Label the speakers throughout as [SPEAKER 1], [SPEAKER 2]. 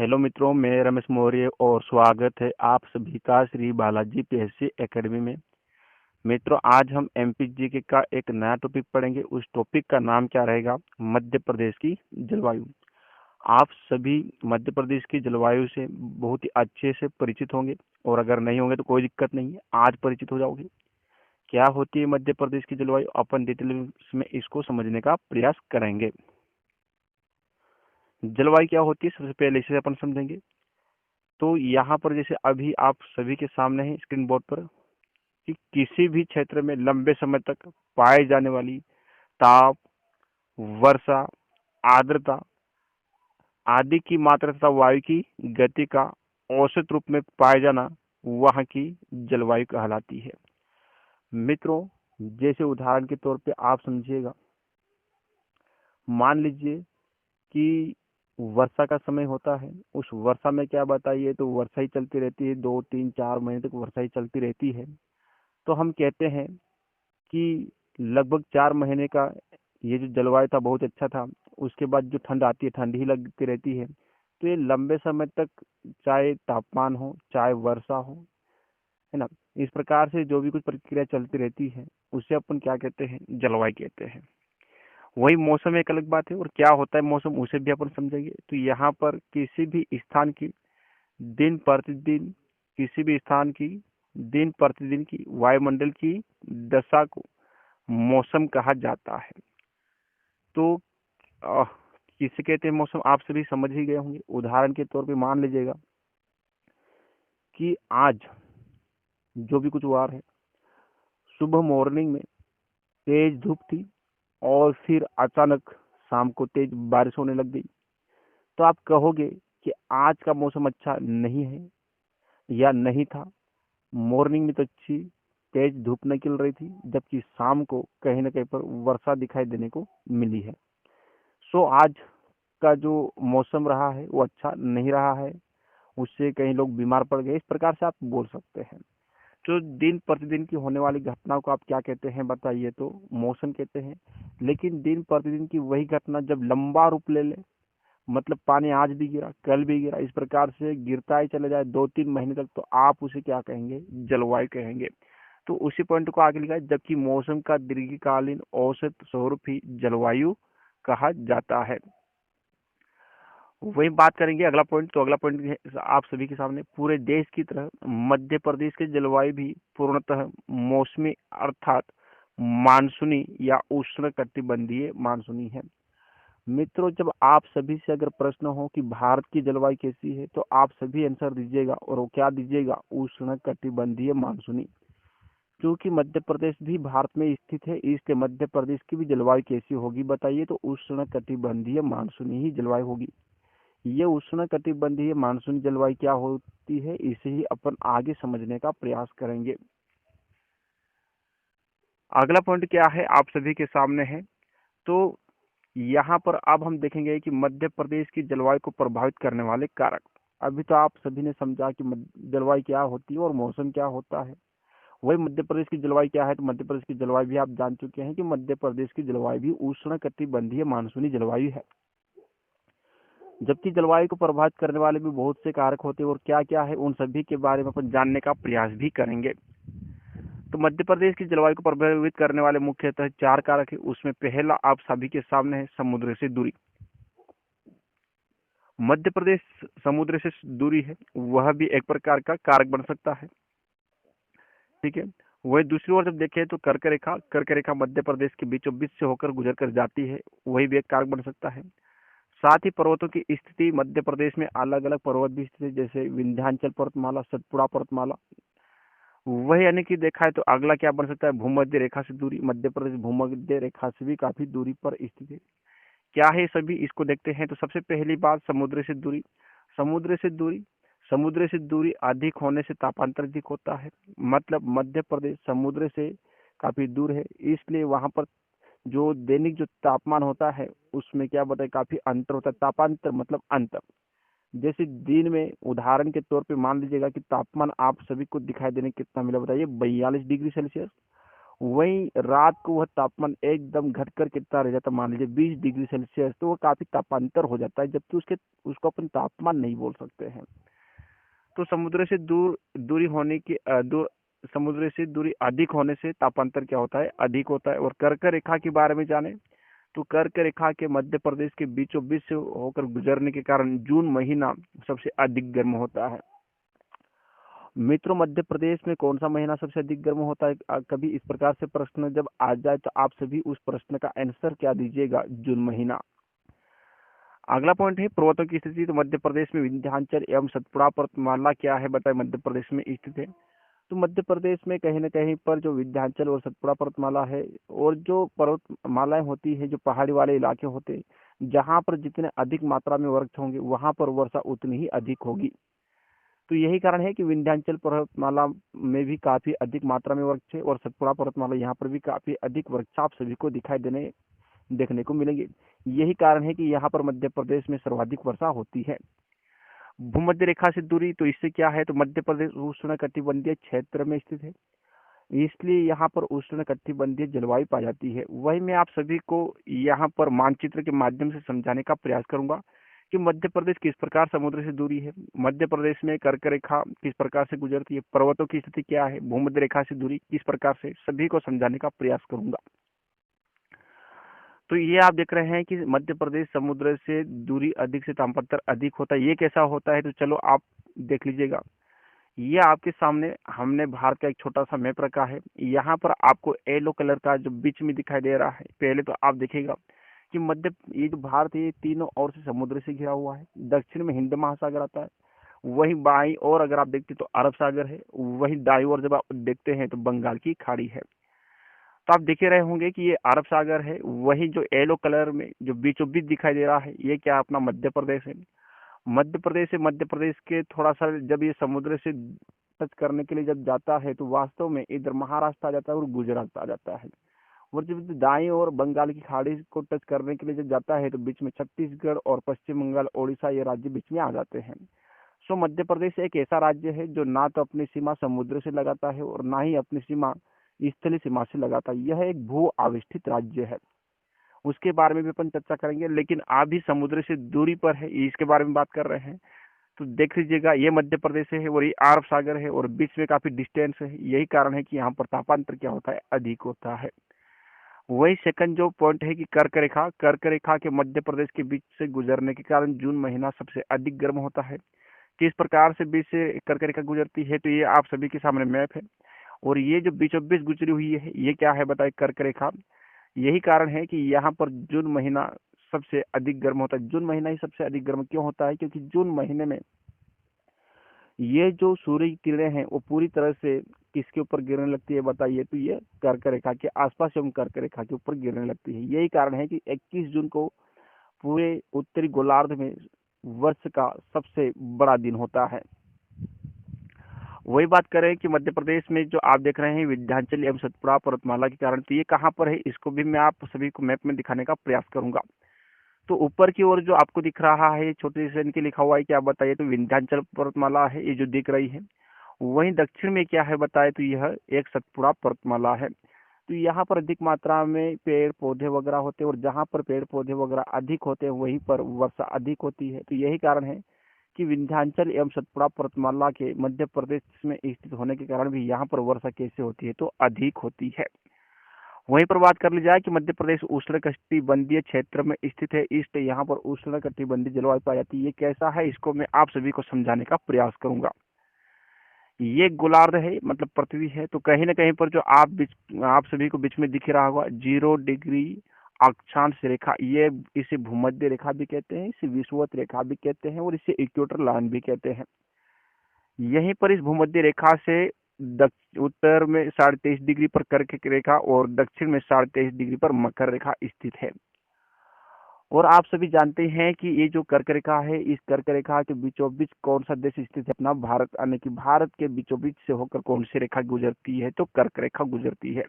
[SPEAKER 1] Hello मित्रों, मैं रमेश मौर्य और स्वागत है आप सभी का श्री बालाजी पीएससी एकेडमी में। मित्रों, आज हम एमपीजीके का एक नया टॉपिक पढ़ेंगे। उस टॉपिक का नाम क्या रहेगा? मध्य प्रदेश की जलवायु। आप सभी मध्य प्रदेश की जलवायु से बहुत ही अच्छे से परिचित होंगे, और अगर नहीं होंगे तो कोई दिक्कत नहीं है, आज परिचित हो जाओगे। क्या होती है मध्य प्रदेश की जलवायु? अपन डिटेल में इसको समझने का प्रयास करेंगे। जलवायु क्या होती है, सबसे पहले इसे अपन समझेंगे। तो यहाँ पर जैसे अभी आप सभी के सामने है स्क्रीन बोर्ड पर कि किसी भी क्षेत्र में लंबे समय तक पाए जाने वाली ताप, वर्षा, आर्द्रता आदि की मात्रा तथा वायु की गति का औसत रूप में पाए जाना वहाँ की जलवायु कहलाती है। मित्रों, जैसे उदाहरण के तौर पे आप समझिएगा, मान लीजिए कि वर्षा का समय होता है। उस वर्षा में क्या बताइए, तो वर्षा ही चलती रहती है, 2 3 4 महीने तक वर्षा ही चलती रहती है। तो हम कहते हैं कि लगभग 4 महीने का ये जो जलवायु था बहुत अच्छा था। उसके बाद जो ठंड आती है, ठंड ही लगती रहती है। तो ये लंबे समय तक चाहे तापमान हो, चाहे वर्षा हो, है ना, इस प्रकार से जो भी कुछ प्रक्रिया चलती रहती है उसे अपन क्या कहते हैं? जलवायु कहते हैं। वही मौसम एक अलग बात है, और क्या होता है मौसम उसे भी अपन समझेंगे। तो यहाँ पर किसी भी स्थान की दिन प्रतिदिन किसी भी स्थान की दिन प्रतिदिन की वायुमंडल की दशा को मौसम कहा जाता है। तो अ, किसे कहते हैं मौसम, आप सभी समझ ही गए होंगे। उदाहरण के तौर पे मान लीजिएगा कि आज जो भी कुछ वार है, सुबह मॉर्निंग में तेज धूप थी, और फिर अचानक शाम को तेज बारिश होने लग गई। तो आप कहोगे कि आज का मौसम अच्छा नहीं है या नहीं था। मॉर्निंग में तो अच्छी तेज धूप निकल रही थी, जबकि शाम को कहीं ना कहीं पर वर्षा दिखाई देने को मिली है। सो आज का जो मौसम रहा है वो अच्छा नहीं रहा है, उससे कई लोग बीमार पड़ गए, इस प्रकार से आप बोल सकते हैं। तो दिन प्रतिदिन की होने वाली घटनाओं को आप क्या कहते हैं बताइए? तो मौसम कहते हैं। लेकिन दिन प्रतिदिन की वही घटना जब लंबा रूप ले ले, मतलब पानी आज भी गिरा, कल भी गिरा, इस प्रकार से गिरता ही चले जाए 2 3 महीने तक, तो आप उसे क्या कहेंगे? जलवायु कहेंगे। तो उसी पॉइंट को आगे लिखा है, जबकि मौसम का दीर्घकालीन औसत स्वरूप ही जलवायु कहा जाता है। वही बात करेंगे अगला पॉइंट। तो अगला पॉइंट आप सभी के सामने, पूरे देश की तरह मध्य प्रदेश की जलवायु भी पूर्णतः मौसमी अर्थात मानसूनी या उष्ण कटिबंधीय मानसूनी है। मित्रों, जब आप सभी से अगर प्रश्न हो कि भारत की जलवायु कैसी है, तो आप सभी आंसर दीजिएगा, और वो क्या दीजिएगा? उष्ण कटिबंधीय मानसूनी। क्योंकि मध्य प्रदेश भी भारत में स्थित है, इसलिए मध्य प्रदेश की भी जलवायु कैसी होगी बताइए? तो उष्ण कटिबंधीय मानसूनी ही जलवायु होगी। ये उष्ण कटिबंधीय मानसूनी जलवायु क्या होती है, इसे ही अपन आगे समझने का प्रयास करेंगे। अगला पॉइंट क्या है आप सभी के सामने है। तो यहाँ पर अब हम देखेंगे कि मध्य प्रदेश की जलवायु को प्रभावित करने वाले कारक। अभी तो आप सभी ने समझा कि जलवायु क्या होती है और मौसम क्या होता है। वही मध्य प्रदेश की जलवायु क्या है, तो मध्य प्रदेश की जलवायु भी आप जान चुके हैं कि मध्य प्रदेश की जलवायु भी उष्ण कटिबंधीय मानसूनी जलवायु है। जबकि जलवायु को प्रभावित करने वाले भी बहुत से कारक होते हैं, और क्या क्या है उन सभी के बारे में अपन जानने का प्रयास भी करेंगे। तो मध्य प्रदेश की जलवायु को प्रभावित करने वाले मुख्यतः 4 कारक है। उसमें पहला आप सभी के सामने है समुद्र से दूरी। मध्य प्रदेश समुद्र से दूरी है, वह भी एक प्रकार का कारक बन सकता है। ठीक है। वही दूसरी ओर जब देखें तो कर्क रेखा मध्य प्रदेश के बीचों बीच से होकर गुजर कर जाती है, वही भी एक कारक बन सकता है। साथ ही पर्वतों की स्थिति मध्य प्रदेश में अलग अलग पर्वत भी स्थित है, जैसे विंध्याचल पर्वतमाला, सतपुड़ा पर्वतमाला। वही यानी कि देखा है तो अगला क्या बन सकता है? भूमध्य रेखा से दूरी। मध्य प्रदेश भूमध्य रेखा से भी काफी दूरी पर स्थित है। क्या है सभी, इसको देखते हैं। तो सबसे पहली बात समुद्र से दूरी। समुद्र से दूरी समुद्र से दूरी अधिक होने से तापांतर अधिक होता है। मतलब मध्य प्रदेश समुद्र से काफी दूर है, इसलिए वहां पर जो दैनिक जो तापमान होता है उसमें क्या बताए, काफी अंतर होता है। तापांतर मतलब अंतर। जैसे दिन में उदाहरण के तौर पे मान लीजिएगा कि तापमान आप सभी को दिखाई देने कितना मिला बताइए? 42 डिग्री सेल्सियस। वहीं रात को वह तापमान एकदम घटकर कितना रह जाता, मान लीजिए 20 डिग्री सेल्सियस, तो वो काफी तापांतर हो जाता है, जबकि उसके उसको अपन तापमान नहीं बोल सकते हैं। तो समुद्र से दूरी होने की समुद्र से दूरी अधिक होने से तापांतर क्या होता है, अधिक होता है। और कर्क रेखा के बारे में जाने तो कर्क रेखा के मध्य प्रदेश के बीचों बीच से होकर गुजरने के कारण जून महीना सबसे अधिक गर्म होता है। मित्रों, मध्य प्रदेश में कौन सा महीना सबसे अधिक गर्म होता है? कभी इस प्रकार से प्रश्न जब आ जाए तो आप सभी उस प्रश्न का आंसर क्या दीजिएगा? जून महीना। अगला पॉइंट है पर्वतों की स्थिति। तो मध्य प्रदेश में विंध्याचल एवं सतपुड़ा पर्वतमाला क्या है, बताए, मध्य प्रदेश में स्थित है। तो मध्य प्रदेश में कहीं न कहीं पर जो विंध्याचल और सतपुड़ा पर्वतमाला है, और जो पर्वतमालाएं होती है, जो पहाड़ी वाले इलाके होते हैं, जहां पर जितने अधिक मात्रा में वृक्ष होंगे वहां पर वर्षा उतनी ही अधिक होगी। तो यही कारण है कि विंध्याचल पर्वतमाला में भी काफी अधिक मात्रा में वृक्ष है, और सतपुड़ा पर्वतमाला यहाँ पर भी काफी अधिक वृक्ष आप सभी को देखने को मिलेंगे। यही कारण है कि यहाँ पर मध्य प्रदेश में सर्वाधिक वर्षा होती है। भूमध्य रेखा से दूरी, तो इससे क्या है, तो मध्य प्रदेश उष्ण कटिबंधीय क्षेत्र में स्थित है, इसलिए यहाँ पर उष्ण कटिबंधीय जलवायु पाई जाती है। वही मैं आप सभी को यहाँ पर मानचित्र के माध्यम से समझाने का प्रयास करूंगा कि मध्य प्रदेश किस प्रकार समुद्र से दूरी है, मध्य प्रदेश में कर्क रेखा किस प्रकार से गुजरती है, पर्वतों की स्थिति क्या है, भूमध्य रेखा से दूरी किस प्रकार से, सभी को समझाने का प्रयास करूंगा। तो ये आप देख रहे हैं कि मध्य प्रदेश समुद्र से दूरी अधिक से तापमात्रा अधिक होता है। ये कैसा होता है, तो चलो आप देख लीजिएगा। ये आपके सामने हमने भारत का एक छोटा सा मैप रखा है। यहाँ पर आपको येलो कलर का जो बीच में दिखाई दे रहा है, पहले तो आप देखिएगा कि ये जो भारत है, ये तीनों ओर से समुद्र से घिरा हुआ है। दक्षिण में हिंद महासागर आता है, वहीं बाईं ओर अगर आप देखते तो अरब सागर है, वहीं दाईं ओर जब आप देखते हैं तो बंगाल की खाड़ी है। तो आप देख रहे होंगे कि ये अरब सागर है, वही जो येलो कलर में जो बीचों बीच दिखाई दे रहा है, ये क्या अपना मध्य प्रदेश है। मध्य प्रदेश के थोड़ा सा जब ये समुद्र से टच करने के लिए जब जाता है तो वास्तव में इधर महाराष्ट्र आ जाता है और गुजरात आ जाता है। और जब दाएं और बंगाल की खाड़ी को टच करने के लिए जब जाता है तो बीच में छत्तीसगढ़ और पश्चिम बंगाल, ओडिशा, ये राज्य बीच में आ जाते हैं। सो मध्य प्रदेश एक ऐसा राज्य है जो ना तो अपनी सीमा समुद्र से लगाता है और ना ही अपनी सीमा स्थलीय सीमा से लगाता है। यह एक भू आविष्ठित राज्य है, उसके बारे में भी अपन चर्चा करेंगे। लेकिन अभी समुद्र से दूरी पर है, इसके बारे में बात कर रहे हैं। तो देख लीजिएगा, ये मध्य प्रदेश है और ये अरब सागर है और बीच में काफी डिस्टेंस है। यही कारण है कि यहाँ पर तापांतर क्या होता है, अधिक होता है। वही सेकंड जो पॉइंट है कि कर्क रेखा के मध्य प्रदेश के बीच से गुजरने के कारण जून महीना सबसे अधिक गर्म होता है। किस प्रकार से बीच से कर्क रेखा गुजरती है, तो ये आप सभी के सामने मैप है। और ये जो बीचों बीच गुजरी हुई है, ये क्या है बताइए, कर्क रेखा। यही कारण है कि यहाँ पर जून महीना सबसे अधिक गर्म होता है। जून महीना ही सबसे अधिक गर्म क्यों होता है, क्योंकि जून महीने में ये जो सूर्य की किरणें हैं वो पूरी तरह से किसके ऊपर गिरने लगती है बताइए, तो ये कर्क रेखा के आसपास एवं कर्क रेखा के ऊपर गिरने लगती है। यही कारण है कि 21 जून को पूरे उत्तरी गोलार्ध में वर्ष का सबसे बड़ा दिन होता है। वही बात करें कि मध्य प्रदेश में जो आप देख रहे हैं विंध्याचल एवं सतपुड़ा पर्वतमाला के कारण, तो ये कहाँ पर है, इसको भी मैं आप सभी को मैप में दिखाने का प्रयास करूंगा। तो ऊपर की ओर जो आपको दिख रहा है छोटे से इनके लिखा हुआ है, क्या बताइए, तो विंध्याचल पर्वतमाला है ये जो दिख रही है। वहीं दक्षिण में क्या है बताए, तो यह एक सतपुड़ा पर्वतमाला है। तो यहाँ पर अधिक मात्रा में पेड़ पौधे वगैरह होते हैं, और जहाँ पर पेड़ पौधे वगैरह अधिक होते हैं वहीं पर वर्षा अधिक होती है। तो यही कारण है कि विंध्याचल एवं सतपुड़ा पर्वतमाला के मध्य प्रदेश में स्थित होने के कारण भी यहाँ पर वर्षा कैसे होती है, तो अधिक होती है। वहीं पर बात कर ली जाए कि मध्य प्रदेश उष्णकटिबंधीय क्षेत्र में स्थित है, इसलिए यहाँ पर उष्णकटिबंधीय जलवायु पाई जाती है। ये कैसा है, इसको मैं आप सभी को समझाने का प्रयास करूंगा। ये गोलार्ध है, मतलब पृथ्वी है। तो कहीं ना कहीं पर जो आप सभी को बीच में दिख रहा होगा 0 डिग्री अक्षांश रेखा, ये इसे भूमध्य रेखा भी कहते हैं, इसे विषुवत रेखा भी कहते हैं, और इसे इक्वेटर लाइन भी कहते हैं। यहीं पर इस भूमध्य रेखा से उत्तर में 23.5 डिग्री पर कर्क रेखा और दक्षिण में 23.5 डिग्री पर मकर रेखा स्थित है। और आप सभी जानते हैं कि ये जो कर्क रेखा है, इस कर्क रेखा के बीचों बीच कौन सा देश स्थित है, अपना भारत, यानी कि भारत के बीचों बीच से होकर कौन सी रेखा गुजरती है, तो कर्क रेखा गुजरती है।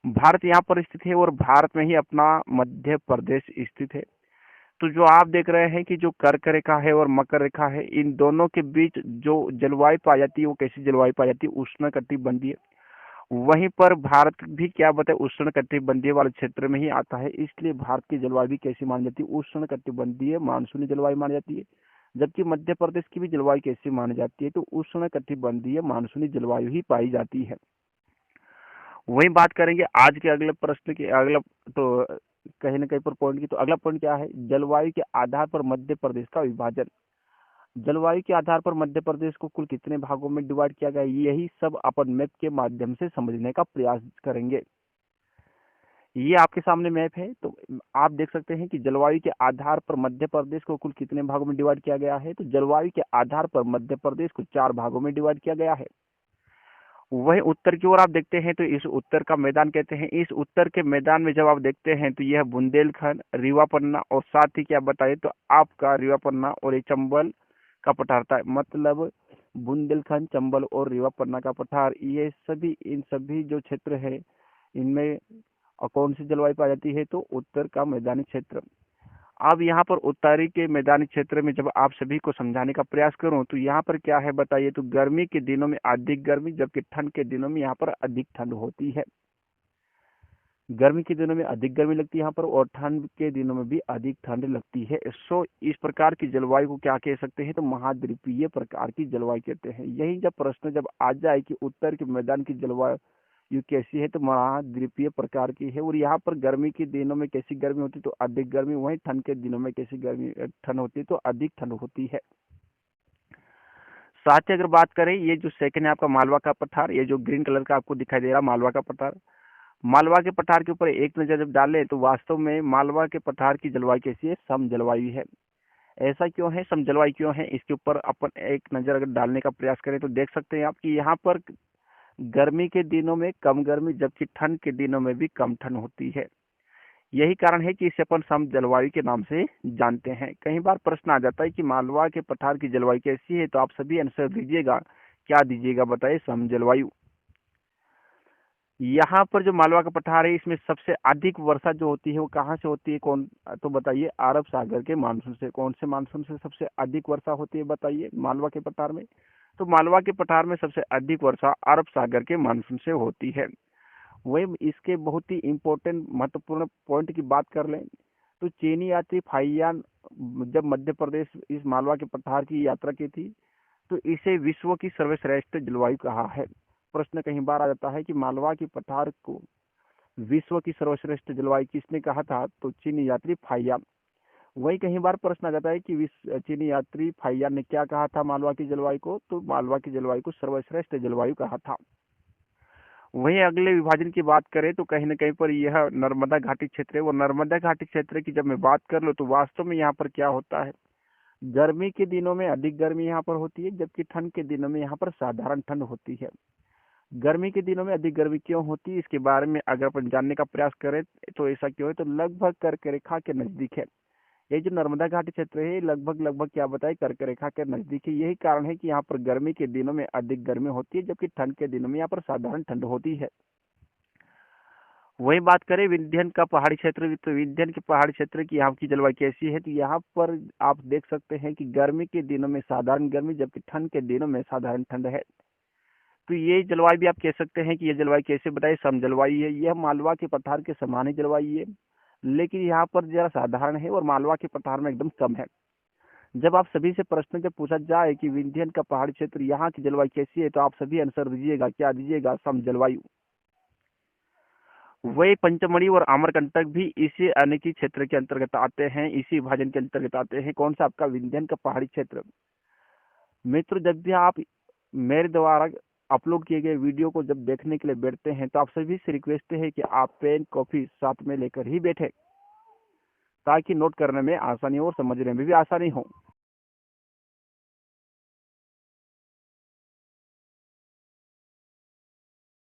[SPEAKER 1] भारत यहाँ पर स्थित है और भारत में ही अपना मध्य प्रदेश स्थित है। तो जो आप देख रहे हैं कि जो कर्क रेखा है और मकर रेखा है, इन दोनों के बीच जो जलवायु पाई जाती है वो कैसी जलवायु पाई जाती है, उष्णकटिबंधीय। वहीं पर भारत भी क्या बताए उष्ण कटिबंधीय वाले क्षेत्र में ही आता है, इसलिए भारत की जलवायु भी कैसी मानी जाती है, उष्ण कटिबंधीय मानसूनी जलवायु मानी जाती है। जबकि मध्य प्रदेश की भी जलवायु कैसी मानी जाती है, तो उष्ण कटिबंधीय मानसूनी जलवायु ही पाई जाती है। वही बात करेंगे आज के अगले प्रश्न की, अगला तो कहीं ना कहीं पर पॉइंट की, तो अगला पॉइंट क्या है, जलवायु के आधार पर मध्य प्रदेश का विभाजन। जलवायु के आधार पर मध्य प्रदेश को कुल कितने भागों में डिवाइड किया गया है, यही सब अपन मैप के माध्यम से समझने का प्रयास करेंगे। ये आपके सामने मैप है, तो आप देख सकते हैं कि जलवायु के आधार पर मध्य प्रदेश को कुल कितने भागों में डिवाइड किया गया है। तो जलवायु के आधार पर मध्य प्रदेश को 4 भागों में डिवाइड किया गया है। वही उत्तर की ओर आप देखते हैं तो इस उत्तर का मैदान कहते हैं। इस उत्तर के मैदान में जब आप देखते हैं तो यह बुंदेलखंड, रीवा पन्ना और साथ ही क्या बताइए तो आपका रीवा पन्ना और ये चंबल का पठार था। मतलब बुंदेलखंड, चंबल और रीवा पन्ना का पठार, ये सभी, इन सभी जो क्षेत्र है इनमें कौन सी जलवायु पाई जाती है, तो उत्तर का मैदानी क्षेत्र। अब यहाँ पर उत्तरी के मैदानी क्षेत्र में जब आप सभी को समझाने का प्रयास करूं तो यहाँ पर क्या है बताइए, तो गर्मी के दिनों में अधिक गर्मी, जबकि ठंड के दिनों में यहाँ पर अधिक ठंड होती है। गर्मी के दिनों में अधिक गर्मी लगती है यहाँ पर, और ठंड के दिनों में भी अधिक ठंड लगती है। सो इस प्रकार की जलवायु को क्या कह सकते हैं, तो महाद्वीपीय प्रकार की जलवायु कहते हैं। यही जब प्रश्न जब आ जाए कि उत्तर के मैदान की जलवायु ये कैसी है, तो महाद्वीपीय प्रकार की है। और यहाँ पर गर्मी के दिनों में कैसी गर्मी होती है, तो अधिक गर्मी। वहीं ठंड के दिनों में कैसी गर्मी ठंड होती है, तो अधिक ठंड होती है। साथ ही अगर बात करें, ये जो सेकंड है आपका मालवा का पठार, ये जो ग्रीन कलर का आपको दिखाई दे रहा मालवा का पठार, मालवा के पठार के ऊपर एक नजर जब डालें तो वास्तव में मालवा के पठार की जलवायु कैसी है, सम जलवायु है। ऐसा क्यों है, सम जलवायु क्यों है, इसके ऊपर अपन एक नजर अगर डालने का प्रयास करें तो देख सकते हैं आप कि यहाँ पर गर्मी के दिनों में कम गर्मी, जबकि ठंड के दिनों में भी कम ठंड होती है। यही कारण है कि इसे अपन सम जलवायु के नाम से जानते हैं। कई बार प्रश्न आ जाता है कि मालवा के पठार की जलवायु कैसी है, तो आप सभी आंसर दीजिएगा। क्या दीजिएगा बताइए, सम जलवायु। यहाँ पर जो मालवा का पठार है इसमें सबसे अधिक वर्षा जो होती है वो कहाँ से होती है, कौन, तो बताइए अरब सागर के मानसून से। कौन से मानसून से सबसे अधिक वर्षा होती है बताइए मालवा के पठार में, तो मालवा के पठार में सबसे अधिक वर्षा अरब सागर के मानसून से होती है। वही इसके बहुत ही इम्पोर्टेंट महत्वपूर्ण पॉइंट की बात कर लें तो चीनी यात्री फाहियान जब मध्य प्रदेश इस मालवा के पठार की यात्रा की थी तो इसे विश्व की सर्वश्रेष्ठ जलवायु कहा है। प्रश्न कहीं बार आ जाता है कि मालवा की पठार को विश्व की सर्वश्रेष्ठ जलवायु किसने कहा था, तो चीनी यात्री फाहियान। वही कहीं बार प्रश्न आ जाता है कि विश्व चीनी यात्री फाहियान ने क्या कहा था मालवा की जलवायु को, तो मालवा की जलवायु को सर्वश्रेष्ठ जलवायु कहा था। वहीं अगले विभाजन की बात करें तो कहीं न कहीं पर यह नर्मदा घाटी क्षेत्र है। वो नर्मदा घाटी क्षेत्र की जब मैं बात कर लूँ तो वास्तव में यहाँ पर क्या होता है, गर्मी के दिनों में अधिक गर्मी यहाँ पर होती है, जबकि ठंड के दिनों में यहाँ पर साधारण ठंड होती है। गर्मी के दिनों में अधिक गर्मी क्यों होती है, इसके बारे में अगर अपन जानने का प्रयास करें तो ऐसा क्यों है, तो लगभग कर्क रेखा के नजदीक है। ये जो नर्मदा घाटी क्षेत्र है लगभग लगभग क्या बताए, कर्क रेखा के नजदीक है। यही कारण है कि यहाँ पर गर्मी के दिनों में अधिक गर्मी होती है, जबकि ठंड के दिनों में यहाँ पर साधारण ठंड होती है। वही बात करें विंध्यन का पहाड़ी क्षेत्र, तो विंध्यन के पहाड़ी क्षेत्र की यहाँ की जलवायु कैसी है, तो यहाँ पर आप देख सकते हैं कि गर्मी के दिनों में साधारण गर्मी, जबकि ठंड के दिनों में साधारण ठंड है। तो ये जलवायु भी आप कह सकते हैं कि ये जलवायु कैसे बताइए, सम जलवायु है। यह मालवा के पठार के समान ही जलवायु है, लेकिन यहाँ पर जरा साधारण है और मालवा के पठार में एकदम कम है। जब आप सभी से प्रश्न जब पूछा जाए कि विंध्यन का पहाड़ी क्षेत्र यहाँ की जलवायु कैसी है, तो आप सभी आंसर दीजिएगा। क्या दीजिएगा, सम जलवायु। वही पंचमढ़ी और अमरकंटक भी इसी अनिकी क्षेत्र के अंतर्गत आते हैं, इसी विभाजन के अंतर्गत आते हैं। कौन सा, आपका विंध्यन का पहाड़ी क्षेत्र। मित्र, जब भी आप मेरे द्वारा अपलोड किए गए वीडियो को जब देखने के लिए बैठते हैं तो आप सभी से रिक्वेस्ट है कि आप पेन कॉपी साथ में लेकर ही बैठे, ताकि नोट करने में आसानी हो और समझने में भी आसानी हो।